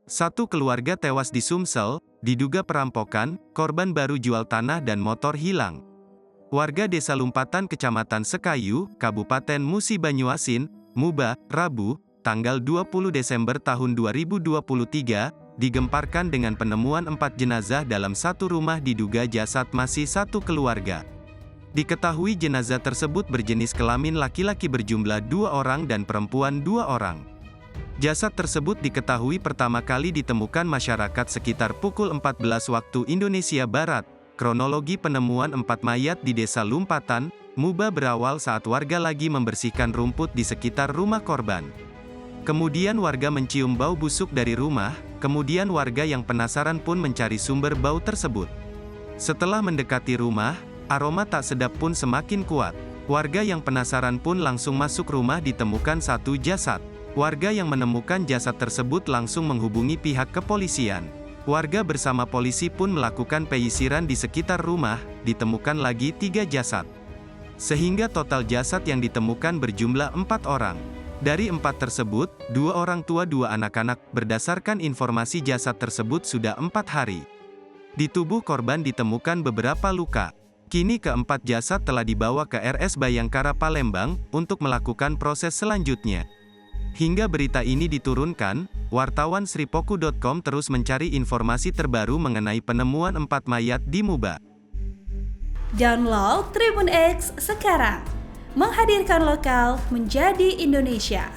Satu keluarga tewas di Sumsel, diduga perampokan, korban baru jual tanah dan motor hilang. Warga Desa Lumpatan Kecamatan Sekayu, Kabupaten Musi Banyuasin, Muba, Rabu, tanggal 20 Desember tahun 2023, digemparkan dengan penemuan 4 jenazah dalam satu rumah diduga jasad masih satu keluarga. Diketahui jenazah tersebut berjenis kelamin laki-laki berjumlah 2 orang dan perempuan 2 orang. Jasad tersebut diketahui pertama kali ditemukan masyarakat sekitar pukul 14 waktu Indonesia Barat. Kronologi penemuan 4 mayat di Desa Lumpatan, Muba berawal saat warga lagi membersihkan rumput di sekitar rumah korban. Kemudian warga mencium bau busuk dari rumah, kemudian warga yang penasaran pun mencari sumber bau tersebut. Setelah mendekati rumah, aroma tak sedap pun semakin kuat. Warga yang penasaran pun langsung masuk rumah, ditemukan satu jasad. Warga yang menemukan jasad tersebut langsung menghubungi pihak kepolisian. Warga bersama polisi pun melakukan penyisiran di sekitar rumah, ditemukan lagi 3 jasad. Sehingga total jasad yang ditemukan berjumlah 4 orang. Dari 4 tersebut, 2 orang tua 2 anak-anak, berdasarkan informasi jasad tersebut sudah 4 hari. Di tubuh korban ditemukan beberapa luka. Kini keempat jasad telah dibawa ke RS Bayangkara Palembang, untuk melakukan proses selanjutnya. Hingga berita ini diturunkan, wartawan Sripoku.com terus mencari informasi terbaru mengenai penemuan 4 mayat di Muba. Download Tribun X sekarang, menghadirkan lokal menjadi Indonesia.